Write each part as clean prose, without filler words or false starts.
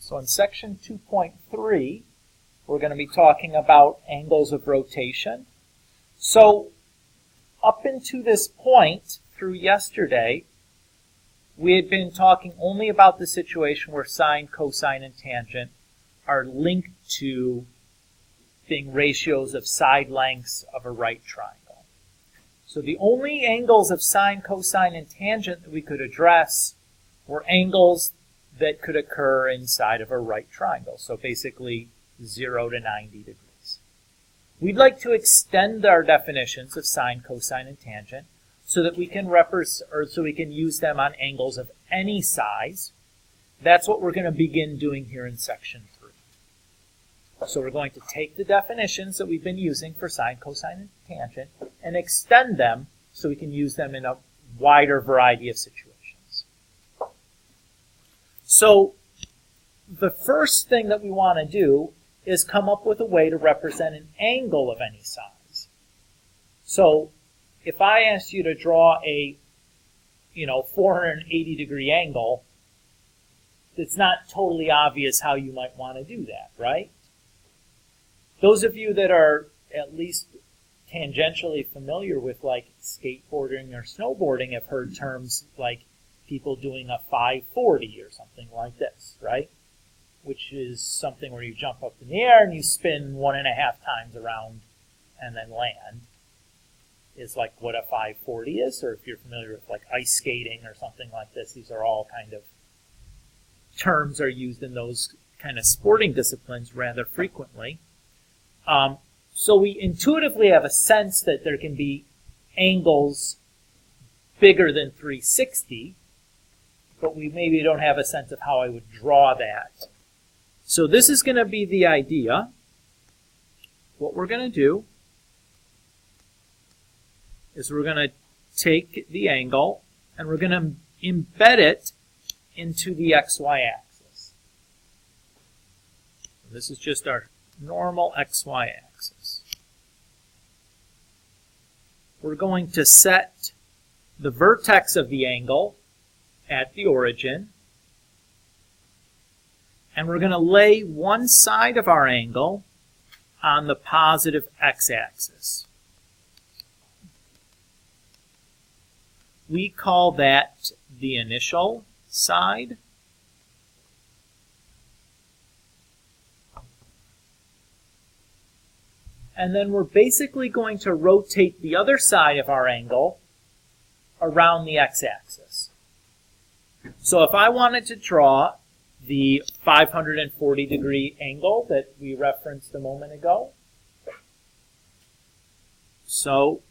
So in section 2.3, we're going to be talking about angles of rotation. So up into this point, through yesterday, we had been talking only about the situation where sine, cosine, and tangent are linked to being ratios of side lengths of a right triangle. So the only angles of sine, cosine, and tangent that we could address were angles that could occur inside of a right triangle. So basically 0 to 90 degrees. We'd like to extend our definitions of sine, cosine, and tangent so that we can use them on angles of any size. That's what we're going to begin doing here in section 3. So we're going to take the definitions that we've been using for sine, cosine, and tangent and extend them so we can use them in a wider variety of situations. So the first thing that we want to do is come up with a way to represent an angle of any size. So if I asked you to draw a 480 degree angle, it's not totally obvious how you might want to do that, right? Those of you that are at least tangentially familiar with like skateboarding or snowboarding have heard terms like people doing a 540 or something like this, right? Which is something where you jump up in the air and you spin 1.5 times around and then land, is like what a 540 is. Or if you're familiar with like ice skating or something like this, these are all kind of terms are used in those kind of sporting disciplines rather frequently. So we intuitively have a sense that there can be angles bigger than 360, but we maybe don't have a sense of how I would draw that. So this is going to be the idea. What we're going to do is we're going to take the angle and we're going to embed it into the xy axis. This is just our normal xy axis. We're going to set the vertex of the angle at the origin, and we're going to lay one side of our angle on the positive x-axis. We call that the initial side. And then we're basically going to rotate the other side of our angle around the x-axis. So if I wanted to draw the 540 degree angle that we referenced a moment ago, so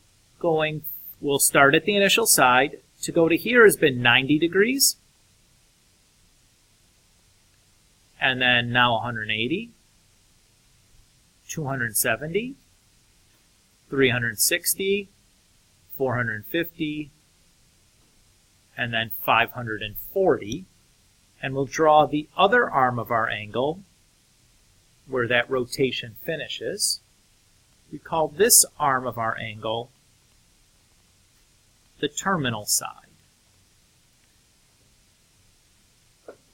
we'll start at the initial side. To go to here has been 90 degrees, and then now 180, 270, 360, 450, and then 540, and we'll draw the other arm of our angle where that rotation finishes. We call this arm of our angle the terminal side.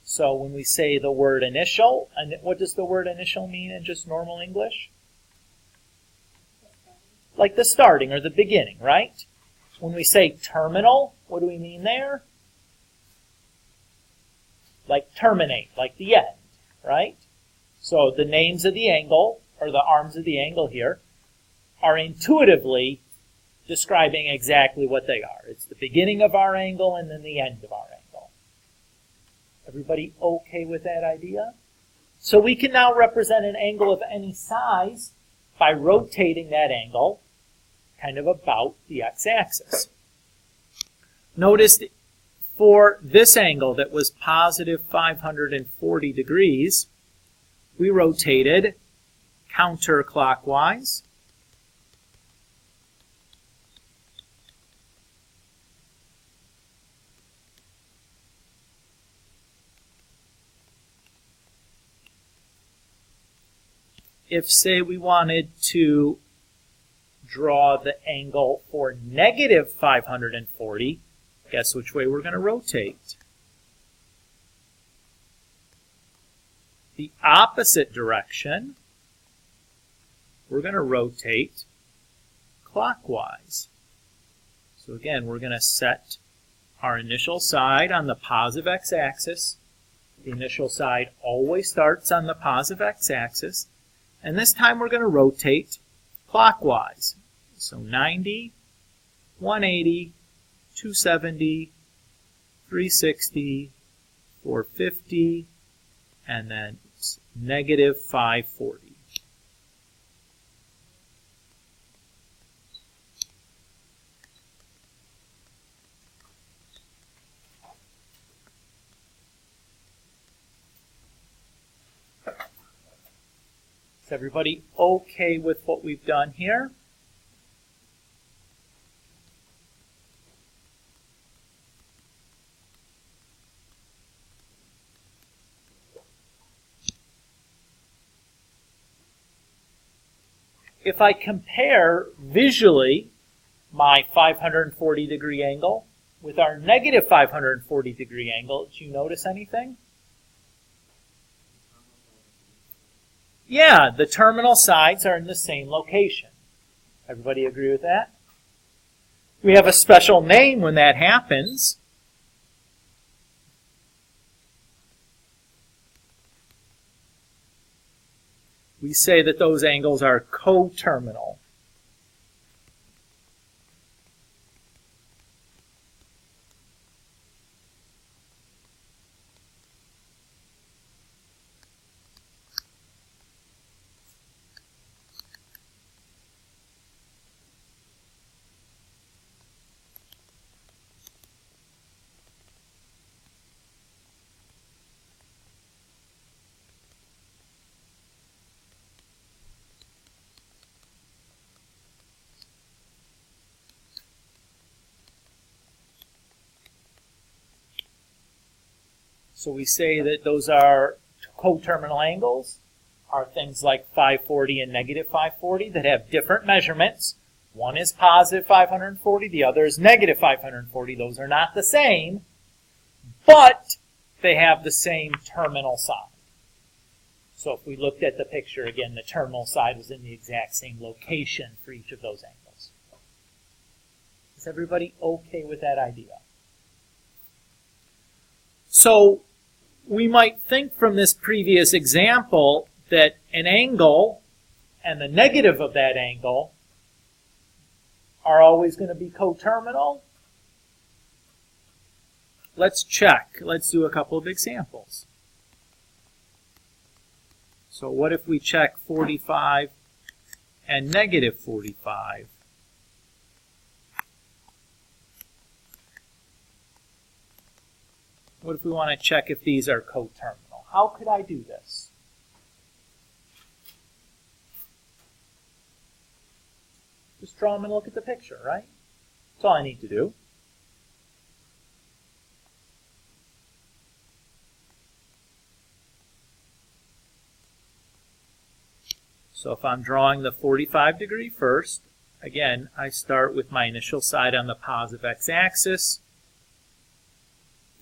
So when we say the word initial, and what does the word initial mean in just normal English? Like the starting or the beginning, right? When we say terminal, what do we mean there? Like terminate, like the end, right? So the names of the angle, or the arms of the angle here, are intuitively describing exactly what they are. It's the beginning of our angle and then the end of our angle. Everybody okay with that idea? So we can now represent an angle of any size by rotating that angle kind of about the x-axis. Notice for this angle that was positive 540 degrees, we rotated counterclockwise. If, say, we wanted to draw the angle for negative 540, guess which way we're going to rotate? the opposite direction, we're going to rotate clockwise. So again, we're going to set our initial side on the positive x-axis. The initial side always starts on the positive x-axis. And this time we're going to rotate clockwise. So 90, 180, 270, 360, 450, and then negative 540. Is everybody okay with what we've done here? If I compare visually my 540 degree angle with our negative 540 degree angle, did you notice anything? Yeah, the terminal sides are in the same location. Everybody agree with that? We have a special name when that happens. We say that those angles are coterminal. So we say that those are coterminal angles, are things like 540 and negative 540 that have different measurements. One is positive 540, the other is negative 540. Those are not the same, but they have the same terminal side. So if we looked at the picture, again, the terminal side was in the exact same location for each of those angles. Is everybody okay with that idea? So we might think from this previous example that an angle and the negative of that angle are always going to be coterminal. Let's check. Let's do a couple of examples. So what if we check 45 and negative 45? What if we want to check if these are coterminal? How could I do this? Just draw them and look at the picture, right? That's all I need to do. So if I'm drawing the 45 degree first, again, I start with my initial side on the positive x-axis.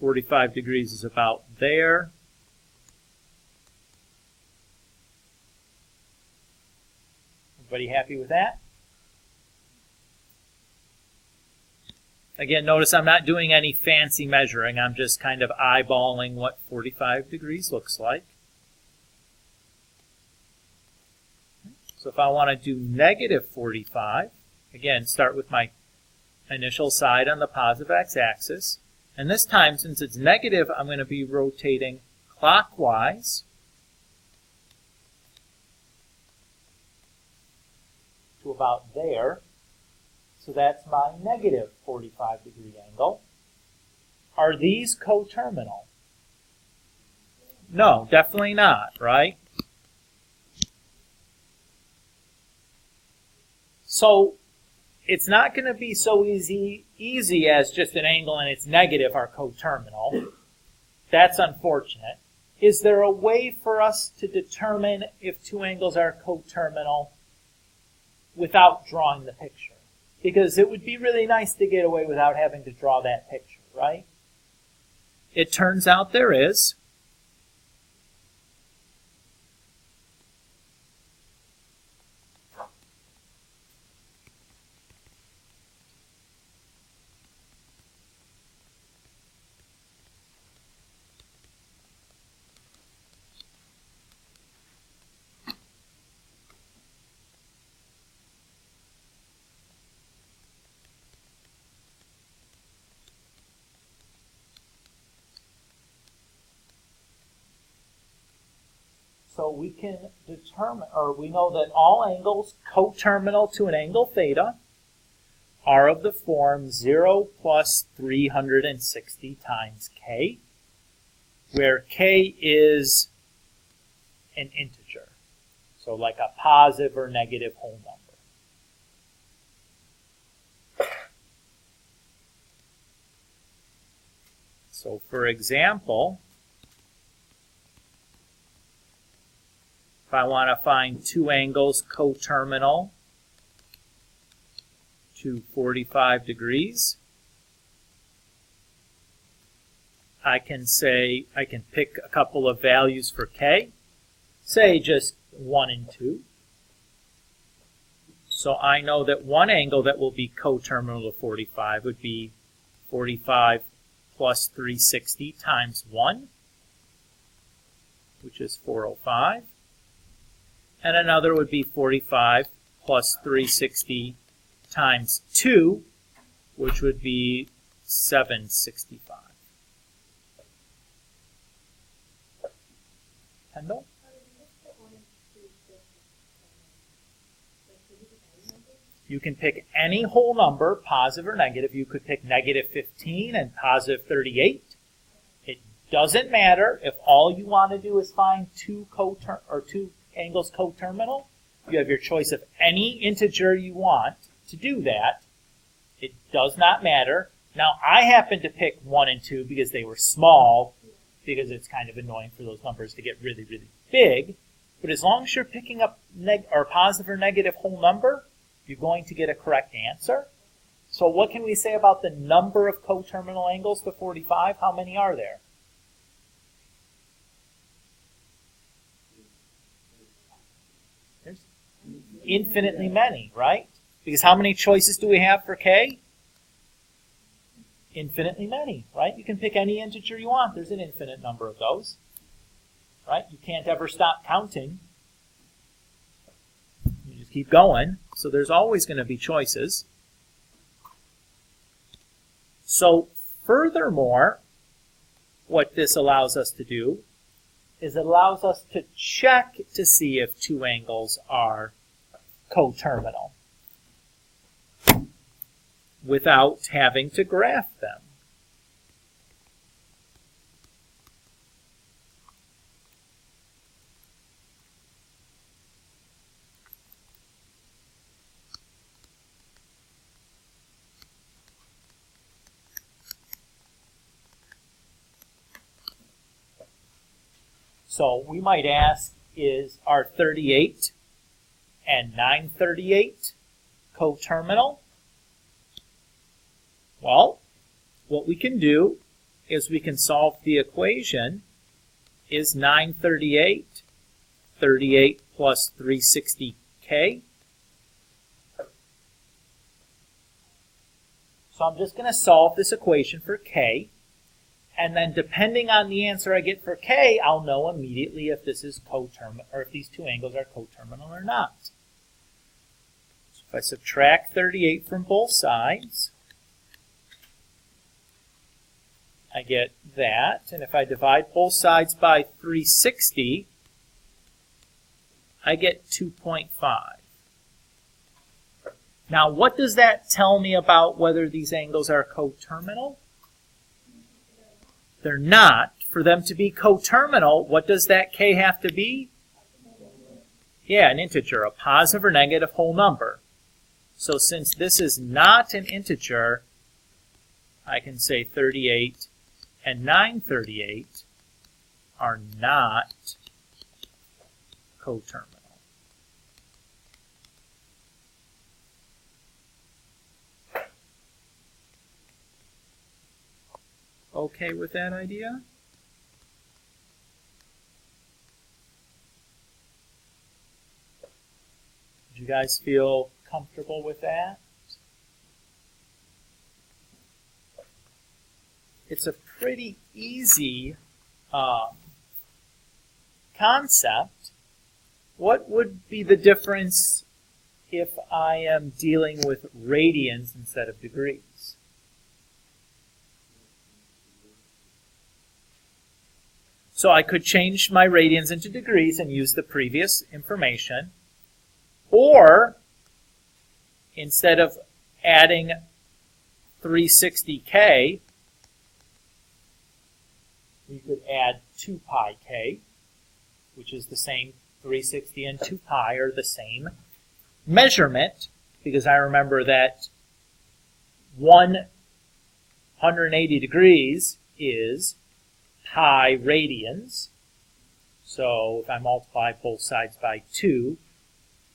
45 degrees is about there. Everybody happy with that? Again, notice I'm not doing any fancy measuring. I'm just kind of eyeballing what 45 degrees looks like. So if I want to do negative 45, again, start with my initial side on the positive x-axis. And this time, since it's negative, I'm going to be rotating clockwise to about there. So that's my negative 45 degree angle. Are these coterminal? No, definitely not, right? So it's not going to be so easy as just an angle and its negative are coterminal. That's unfortunate. Is there a way for us to determine if two angles are coterminal without drawing the picture? Because it would be really nice to get away without having to draw that picture, right? It turns out there is. So we can determine, or we know that all angles coterminal to an angle theta are of the form 0 plus 360 times k, where k is an integer, so like a positive or negative whole number. So for example, if I want to find two angles coterminal to 45 degrees, I can pick a couple of values for k, say just 1 and 2. So I know that one angle that will be coterminal to 45 would be 45 plus 360 times 1, which is 405. And another would be 45 plus 360 times 2, which would be 765. Kendall? You can pick any whole number, positive or negative. You could pick negative 15 and positive 38. It doesn't matter if all you want to do is find two angles coterminal. You have your choice of any integer you want to do that. It does not matter. Now, I happen to pick 1 and 2 because they were small, because it's kind of annoying for those numbers to get really, really big. But as long as you're picking up positive or negative whole number, you're going to get a correct answer. So what can we say about the number of coterminal angles to 45? How many are there? There's infinitely many, right? Because how many choices do we have for k? Infinitely many, right? You can pick any integer you want. There's an infinite number of those, right? You can't ever stop counting. You just keep going. So there's always going to be choices. So furthermore, what this allows us to do is it allows us to check to see if two angles are coterminal without having to graph them. So we might ask, are 38 and 938 coterminal? Well, what we can do is we can solve the equation, is 938 38 plus 360k? So I'm just going to solve this equation for k. And then depending on the answer I get for k, I'll know immediately if this is coterminal, or if these two angles are coterminal or not. So if I subtract 38 from both sides, I get that. And if I divide both sides by 360, I get 2.5. Now, what does that tell me about whether these angles are coterminal? They're not. For them to be coterminal, what does that k have to be? Yeah, an integer, a positive or negative whole number. So since this is not an integer, I can say 38 and 938 are not coterminal. Okay with that idea? Did you guys feel comfortable with that? It's a pretty easy concept. What would be the difference if I am dealing with radians instead of degrees? So I could change my radians into degrees and use the previous information. Or, instead of adding 360k, we could add 2 pi k, which is the same. 360 and 2 pi are the same measurement, because I remember that 180 degrees is pi radians. So if I multiply both sides by 2,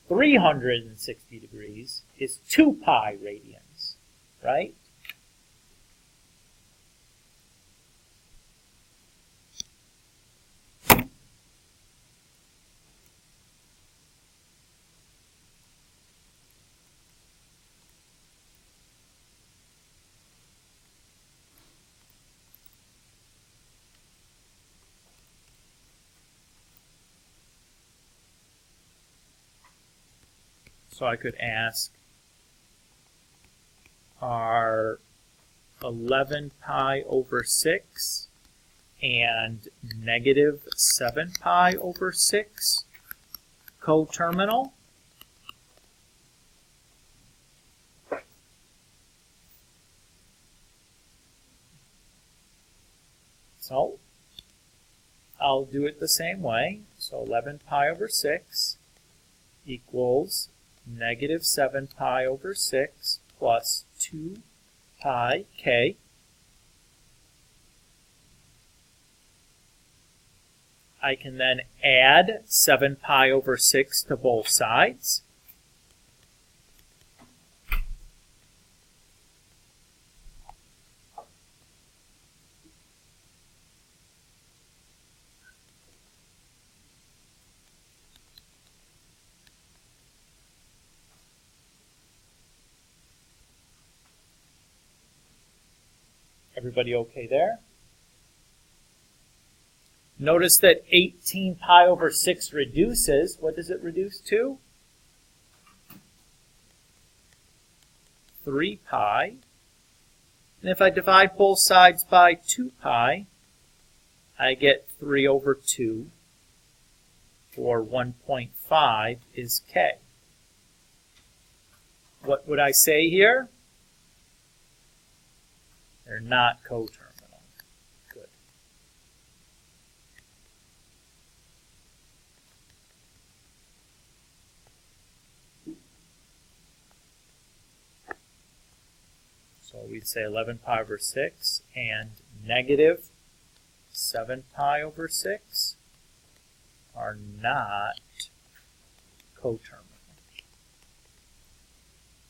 360 degrees is 2 pi radians, right? So I could ask, are 11 pi over 6 and negative 7 pi over 6 coterminal? So I'll do it the same way. So 11 pi over 6 equals negative 7 pi over 6 plus 2 pi k. I can then add 7 pi over 6 to both sides. Everybody okay there? Notice that 18 pi over 6 reduces. What does it reduce to? 3 pi. And if I divide both sides by 2 pi, I get 3 over 2, or 1.5 is k. What would I say here? They're not coterminal. Good. So we'd say 11 pi over 6 and negative 7 pi over 6 are not coterminal,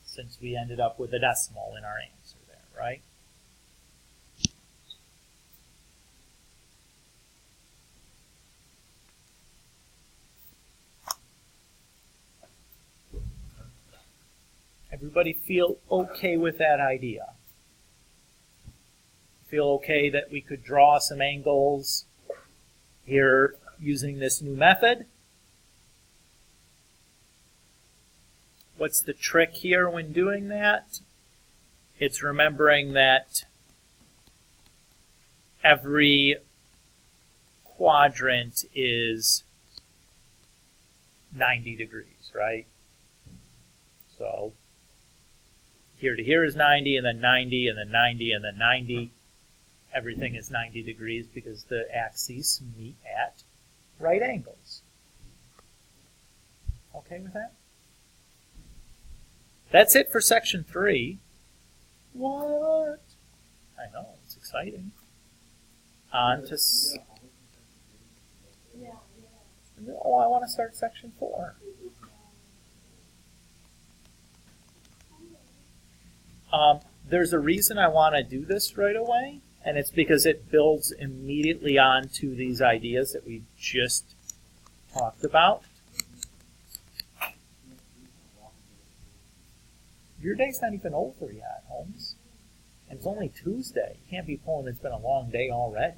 since we ended up with a decimal in our answer there, right? Everybody feel okay with that idea? Feel okay that we could draw some angles here using this new method? What's the trick here when doing that? It's remembering that every quadrant is 90 degrees, right? So here to here is 90, and then 90, and then 90, and then 90. Everything is 90 degrees because the axes meet at right angles. Okay with that? That's it for section 3. What? I know, it's exciting. On to... Oh, I want to start section 4. There's a reason I want to do this right away, and it's because it builds immediately onto these ideas that we just talked about. Your day's not even over yet, Holmes. And it's only Tuesday. You can't be pulling it's been a long day already.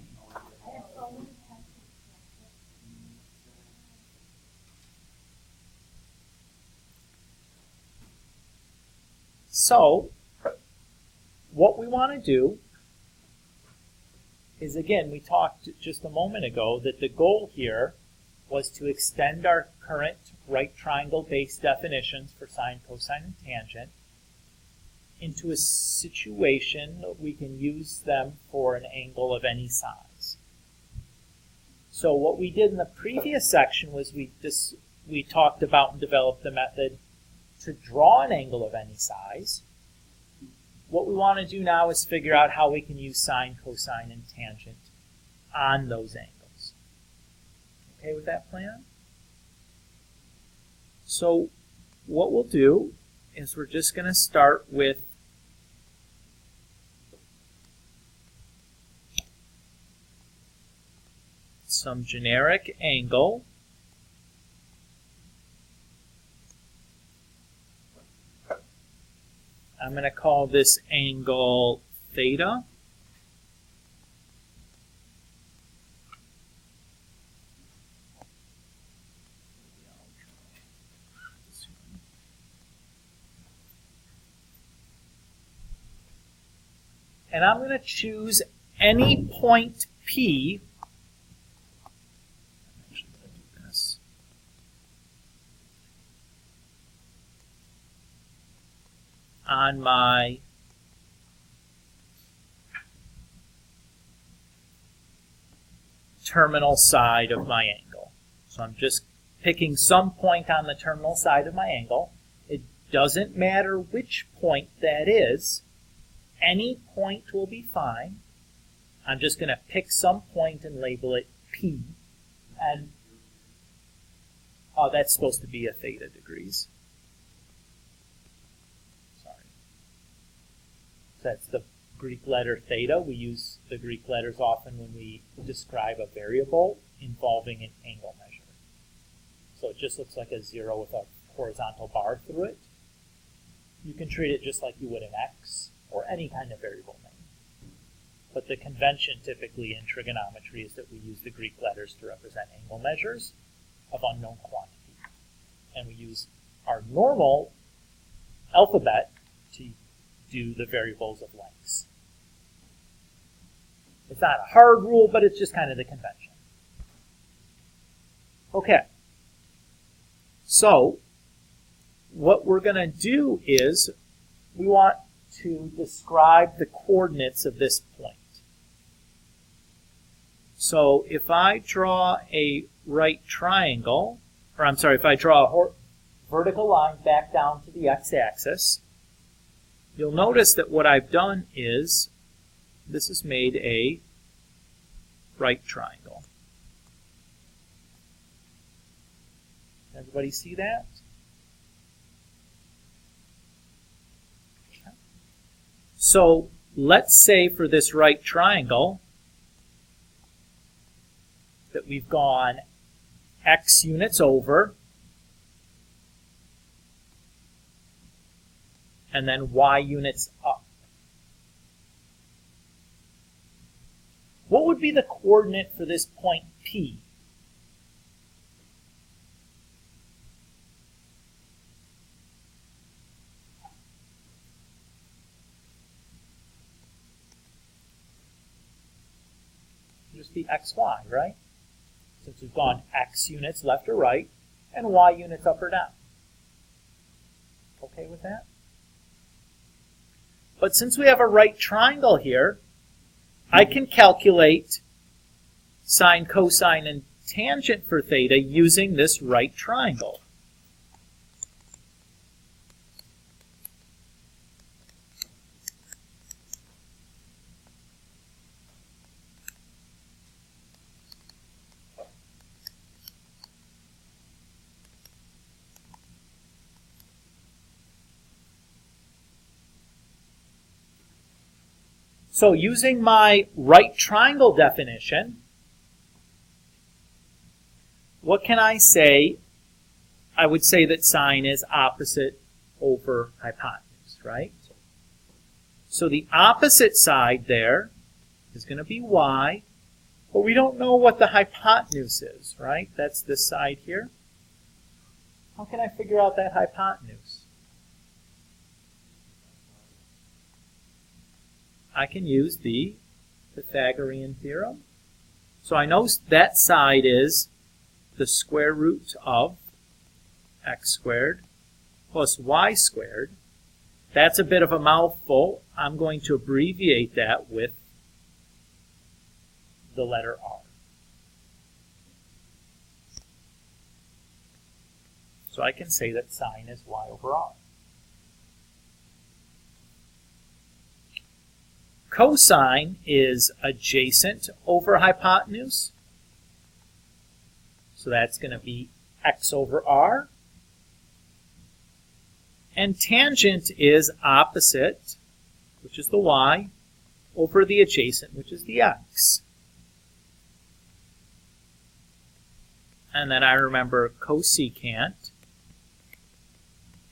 So, what we want to do is, again, we talked just a moment ago that the goal here was to extend our current right triangle-based definitions for sine, cosine, and tangent into a situation that we can use them for an angle of any size. So what we did in the previous section was we talked about and developed the method to draw an angle of any size. What we want to do now is figure out how we can use sine, cosine, and tangent on those angles. Okay with that plan? So what we'll do is we're just going to start with some generic angle. I'm going to call this angle theta. And I'm going to choose any point P. I'm actually going to do this. On my terminal side of my angle. So I'm just picking some point on the terminal side of my angle. It doesn't matter which point that is. Any point will be fine. I'm just going to pick some point and label it P. And that's supposed to be a theta degrees. Sorry. That's the Greek letter theta. We use the Greek letters often when we describe a variable involving an angle measure. So it just looks like a 0 with a horizontal bar through it. You can treat it just like you would an x or any kind of variable name. But the convention typically in trigonometry is that we use the Greek letters to represent angle measures of unknown quantity. And we use our normal alphabet to do the variables of lengths. It's not a hard rule, but it's just kind of the convention. Okay. So, what we're going to do is we want to describe the coordinates of this point. So if I draw a right triangle, or I'm sorry, if I draw a vertical line back down to the x-axis, you'll notice that what I've done is this has made a right triangle. Everybody see that? So let's say for this right triangle that we've gone x units over and then y units up. What would be the coordinate for this point P? Just be xy, right? Since we've gone x units left or right, and y units up or down. Okay with that? But since we have a right triangle here, I can calculate sine, cosine, and tangent for theta using this right triangle. So using my right triangle definition, what can I say? I would say that sine is opposite over hypotenuse, right? So the opposite side there is going to be y, but we don't know what the hypotenuse is, right? That's this side here. How can I figure out that hypotenuse? I can use the Pythagorean Theorem. So I know that side is the square root of x squared plus y squared. That's a bit of a mouthful. I'm going to abbreviate that with the letter r. So I can say that sine is y over r. Cosine is adjacent over hypotenuse. So that's going to be x over r. And tangent is opposite, which is the y, over the adjacent, which is the x. And then I remember cosecant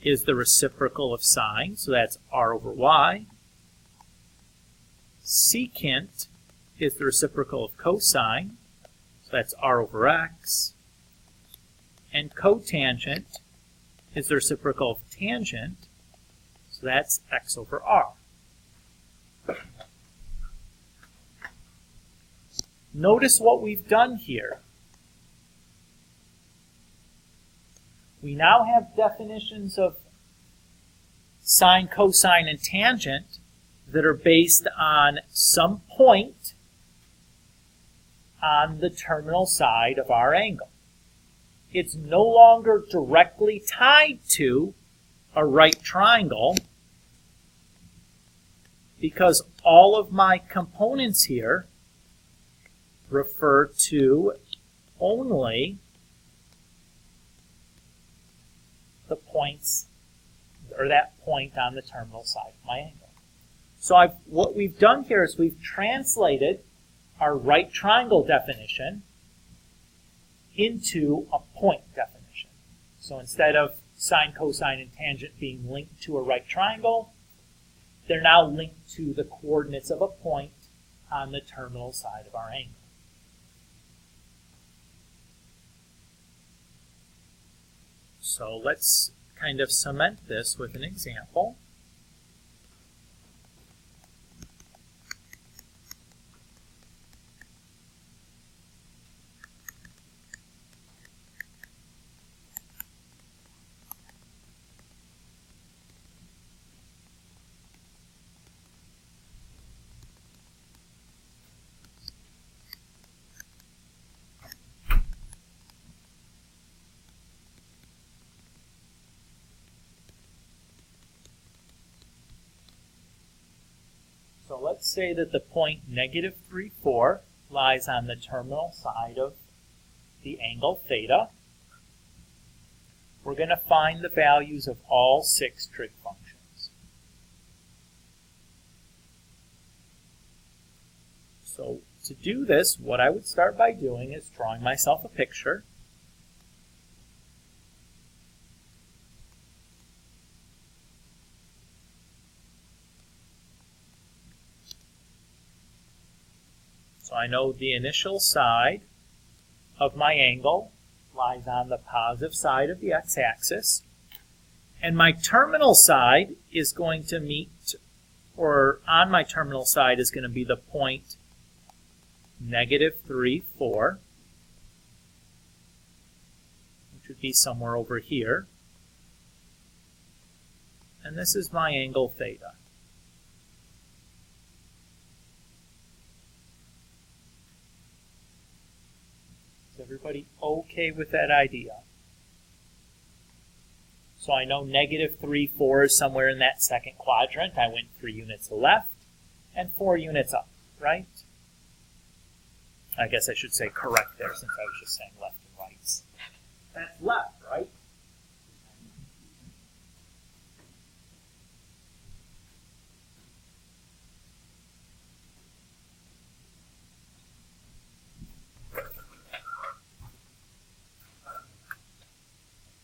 is the reciprocal of sine, so that's r over y. Secant is the reciprocal of cosine, so that's r over x. And cotangent is the reciprocal of tangent, so that's x over r. Notice what we've done here. We now have definitions of sine, cosine, and tangent that are based on some point on the terminal side of our angle. It's no longer directly tied to a right triangle because all of my components here refer to only the points, or that point on the terminal side of my angle. So what we've done here is we've translated our right triangle definition into a point definition. So instead of sine, cosine, and tangent being linked to a right triangle, they're now linked to the coordinates of a point on the terminal side of our angle. So let's kind of cement this with an example. So let's say that the point negative 3, 4 lies on the terminal side of the angle theta. We're going to find the values of all 6 trig functions. So to do this, what I would start by doing is drawing myself a picture. So I know the initial side of my angle lies on the positive side of the x-axis, and my terminal side is going to meet, or on my terminal side is going to be the point negative 3, 4, which would be somewhere over here, and this is my angle theta. Is everybody okay with that idea? So I know negative 3, 4 is somewhere in that second quadrant. I went 3 units left and 4 units up, right? I guess I should say correct there since I was just saying left and right. That's left, right?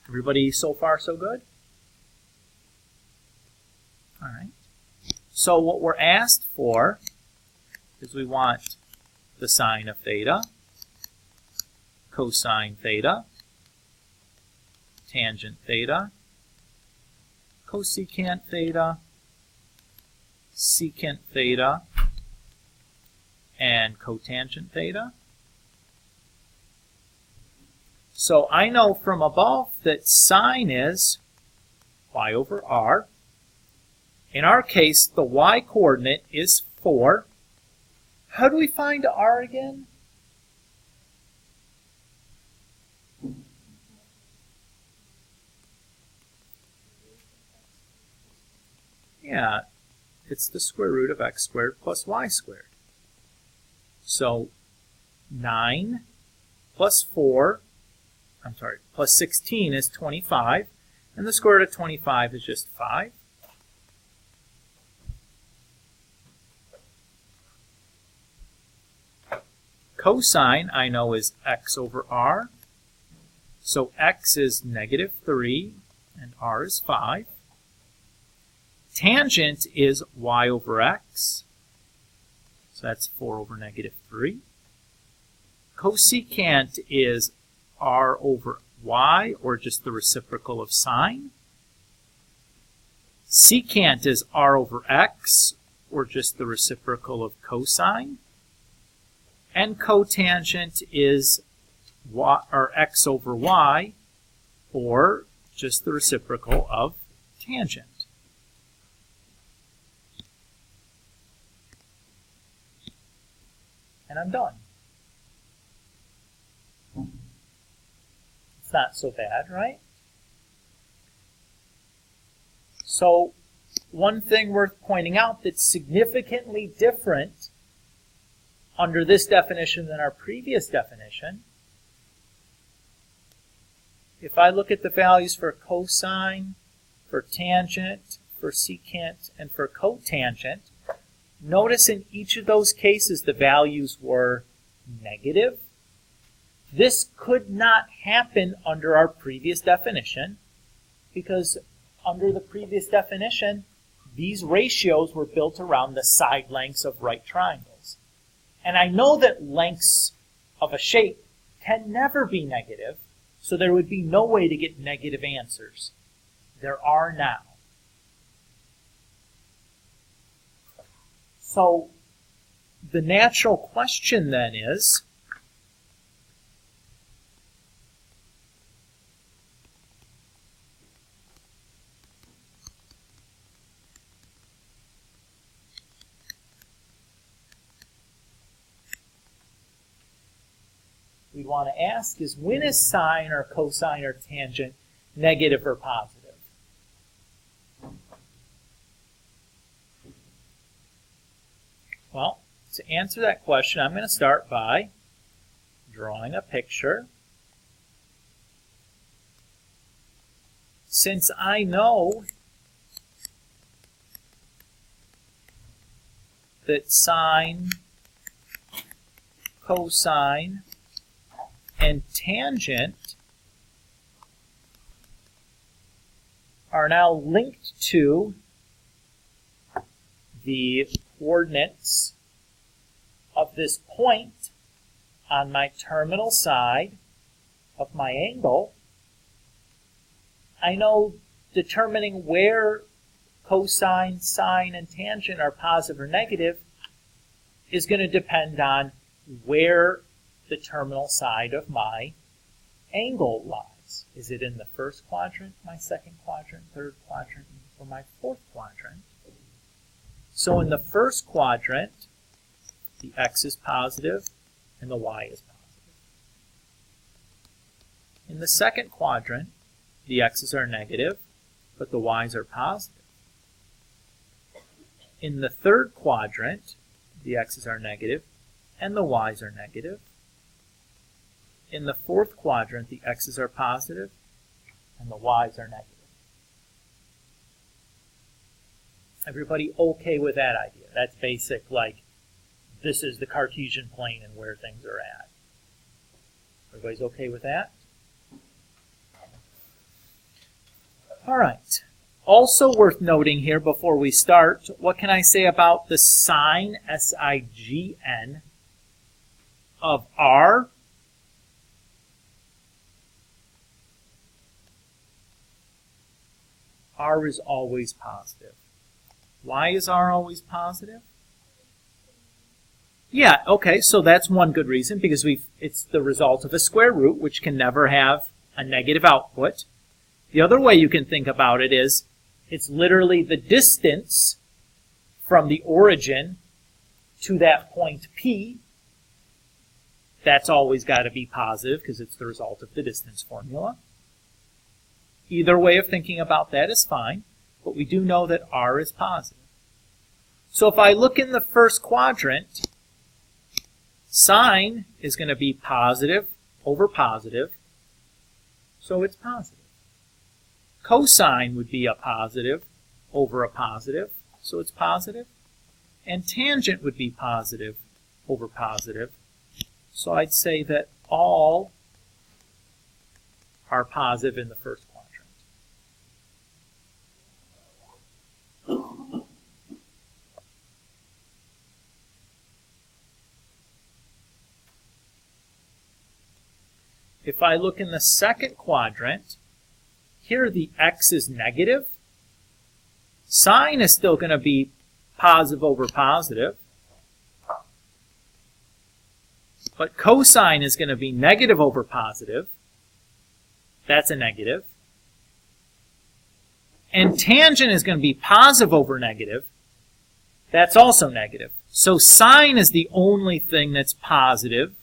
Everybody so far so good? All right. So what we're asked for is we want the sine of theta, cosine theta, tangent theta, cosecant theta, secant theta, and cotangent theta. So I know from above that sine is y over r. In our case, the y-coordinate is 4. How do we find r again? Yeah, it's the square root of x squared plus y squared. So 9 plus 16 is 25, and the square root of 25 is just 5. Cosine, I know, is x over r. So x is negative 3, and r is 5. Tangent is y over x. So that's 4 over negative 3. Cosecant is r over y, or just the reciprocal of sine. Secant is r over x, or just the reciprocal of cosine. And cotangent is y, or x over y, or just the reciprocal of tangent. And I'm done. It's not so bad, right? So, one thing worth pointing out that's significantly different under this definition than our previous definition, if I look at the values for cosine, for tangent, for secant, and for cotangent, notice in each of those cases the values were negative. This could not happen under our previous definition, because under the previous definition, these ratios were built around the side lengths of right triangles. And I know that lengths of a shape can never be negative, so there would be no way to get negative answers. There are now. So the natural question then is, we want to ask is, when is sine or cosine or tangent negative or positive? Well, to answer that question, I'm going to start by drawing a picture. Since I know that sine, cosine, and tangent are now linked to the coordinates of this point on my terminal side of my angle, I know determining where cosine, sine, and tangent are positive or negative is going to depend on where the terminal side of my angle lies. Is it in the first quadrant, my second quadrant, third quadrant, or my fourth quadrant? So in the first quadrant, the x is positive and the y is positive. In the second quadrant, the x's are negative, but the y's are positive. In the third quadrant, the x's are negative and the y's are negative. In the fourth quadrant, the x's are positive and the y's are negative. Everybody okay with that idea? That's basic, like, this is the Cartesian plane and where things are at. Everybody's okay with that? All right. Also worth noting here before we start, what can I say about the sine, S-I-G-N, of R? R is always positive. Why is R always positive? Yeah, okay, so that's one good reason, because it's the result of a square root, which can never have a negative output. The other way you can think about it is it's literally the distance from the origin to that point P. That's always got to be positive because it's the result of the distance formula. Either way of thinking about that is fine, but we do know that R is positive. So if I look in the first quadrant, sine is going to be positive over positive, so it's positive. Cosine would be a positive over a positive, so it's positive. And tangent would be positive over positive, so I'd say that all are positive in the first quadrant. If I look in the second quadrant, here the x is negative. Sine is still going to be positive over positive. But cosine is going to be negative over positive. That's a negative. And tangent is going to be positive over negative. That's also negative. So sine is the only thing that's positive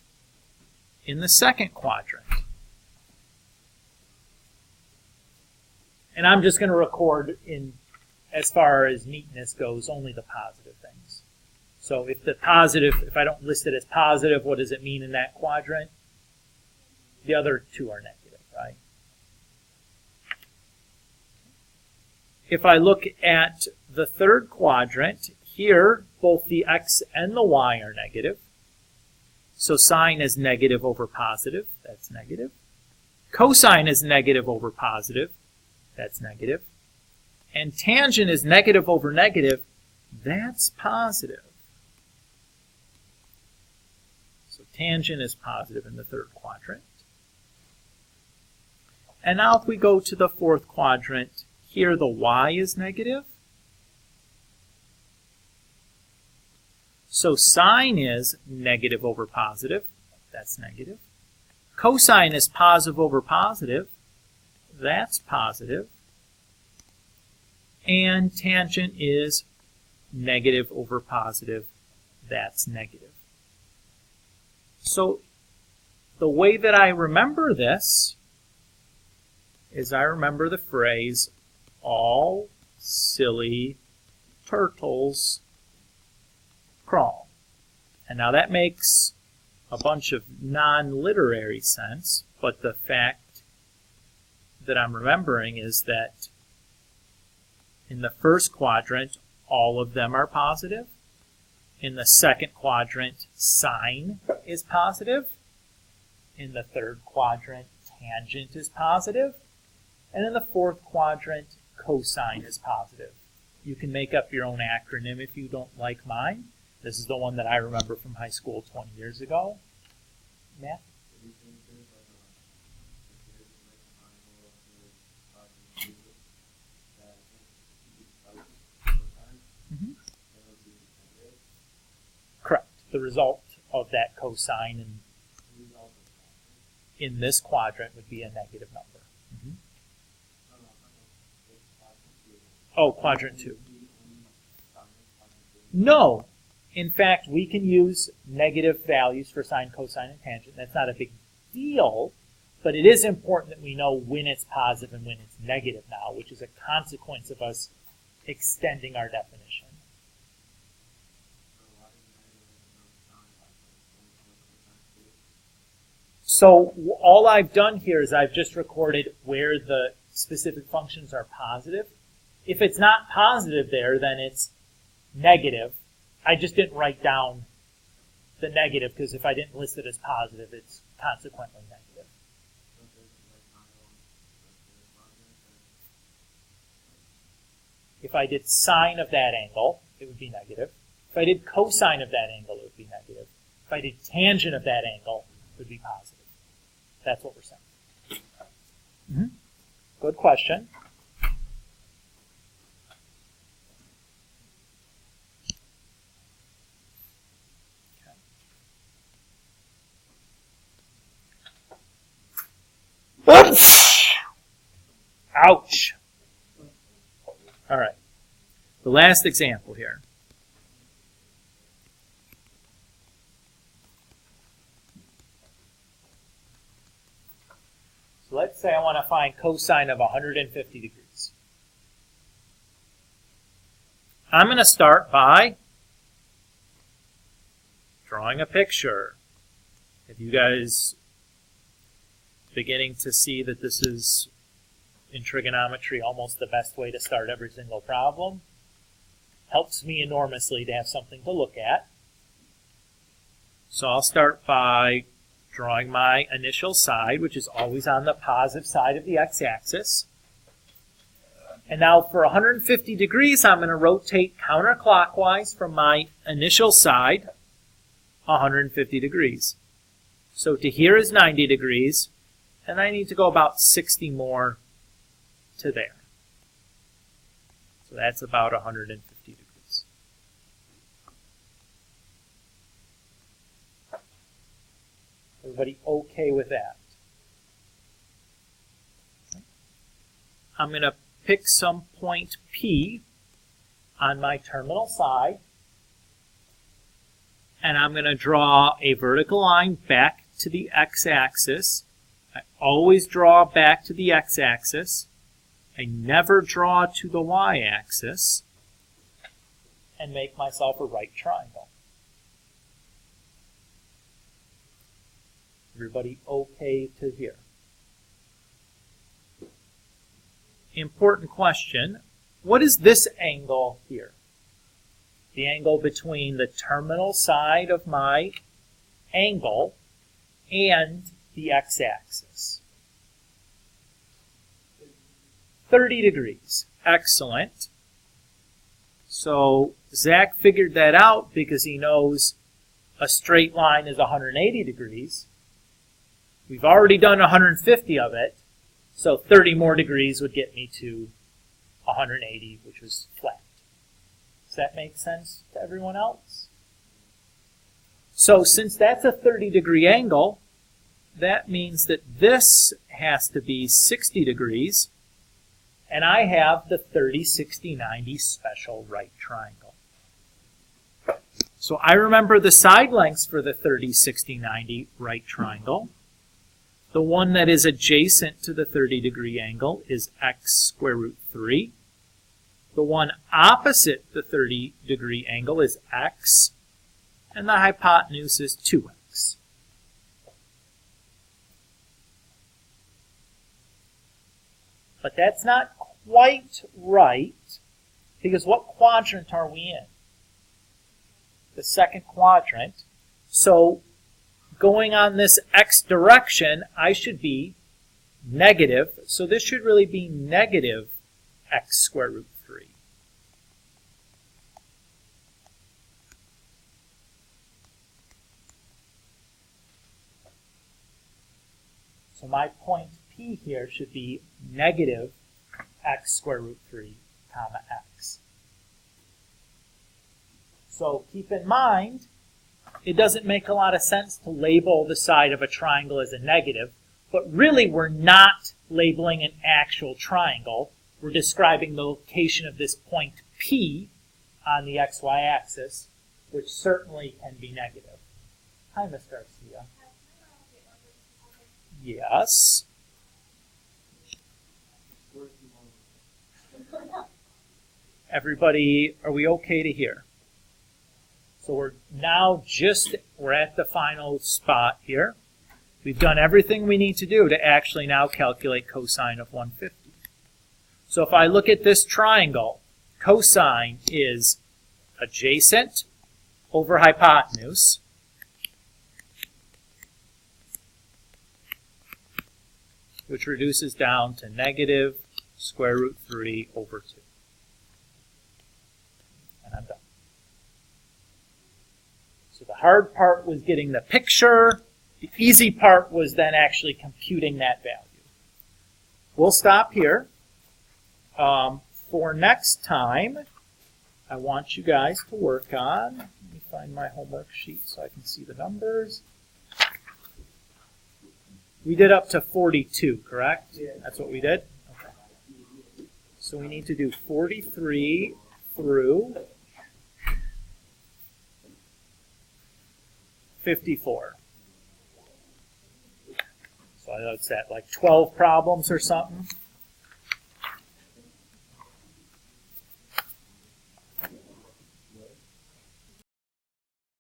in the second quadrant. And I'm just going to record, in as far as neatness goes, only the positive things. So if I don't list it as positive, what does it mean in that quadrant? The other two are negative, right? If I look at the third quadrant, here both the x and the y are negative. So sine is negative over positive, that's negative. Cosine is negative over positive, that's negative. And tangent is negative over negative, that's positive. So tangent is positive in the third quadrant. And now if we go to the fourth quadrant, here the y is negative. So sine is negative over positive, that's negative. Cosine is positive over positive, that's positive. And tangent is negative over positive, that's negative. So the way that I remember this is I remember the phrase, all silly turtles crawl. And now that makes a bunch of non-literary sense, but the fact that I'm remembering is that in the first quadrant, all of them are positive. In the second quadrant, sine is positive. In the third quadrant, tangent is positive. And in the fourth quadrant, cosine is positive. You can make up your own acronym if you don't like mine. This is the one that I remember from high school 20 years ago. Matt? Mm-hmm. Correct. The result of that cosine in this quadrant would be a negative number. Mm-hmm. Oh, quadrant 2. No. In fact, we can use negative values for sine, cosine, and tangent. That's not a big deal, but it is important that we know when it's positive and when it's negative now, which is a consequence of us extending our definition. So all I've done here is I've just recorded where the specific functions are positive. If it's not positive there, then it's negative. I just didn't write down the negative because if I didn't list it as positive, it's consequently negative. If I did sine of that angle, it would be negative. If I did cosine of that angle, it would be negative. If I did tangent of that angle, it would be positive. That's what we're saying. Mm-hmm. Good question. Okay. Ouch. All right. The last example here. So let's say I want to find cosine of 150 degrees. I'm going to start by drawing a picture. Have you guys beginning to see that this is, in trigonometry, almost the best way to start every single problem? Helps me enormously to have something to look at. So I'll start by drawing my initial side, which is always on the positive side of the x-axis. And now for 150 degrees, I'm going to rotate counterclockwise from my initial side 150 degrees. So to here is 90 degrees, and I need to go about 60 more to there. So that's about 150 degrees. Everybody okay with that? I'm going to pick some point P on my terminal side, and I'm going to draw a vertical line back to the x-axis. I always draw back to the x-axis. I never draw to the y-axis, and make myself a right triangle. Everybody okay to here? Important question. What is this angle here? The angle between the terminal side of my angle and the x-axis. 30 degrees. Excellent. So Zach figured that out because he knows a straight line is 180 degrees. We've already done 150 of it, so 30 more degrees would get me to 180, which was flat. Does that make sense to everyone else? So since that's a 30-degree angle, that means that this has to be 60 degrees, and I have the 30, 60, 90 special right triangle. So I remember the side lengths for the 30, 60, 90 right triangle. The one that is adjacent to the 30-degree angle is x square root 3. The one opposite the 30-degree angle is x, and the hypotenuse is 2x. But that's not quite right, because what quadrant are we in? The second quadrant. So going on this x direction, I should be negative. So this should really be negative x square root 3. So my point P here should be negative x square root 3 comma x. So keep in mind, it doesn't make a lot of sense to label the side of a triangle as a negative, but really we're not labeling an actual triangle. We're describing the location of this point P on the xy axis, which certainly can be negative. Hi, Ms. Garcia. Yes. Everybody, are we okay to hear? So we're at the final spot here. We've done everything we need to do to actually now calculate cosine of 150. So if I look at this triangle, cosine is adjacent over hypotenuse, which reduces down to negative square root 3 over 2. And I'm done. So the hard part was getting the picture. The easy part was then actually computing that value. We'll stop here. For next time, I want you guys to work on, let me find my homework sheet so I can see the numbers. We did up to 42, correct? Yeah. That's what we did? Okay. So we need to do 43 through 54. So that's that, like 12 problems or something.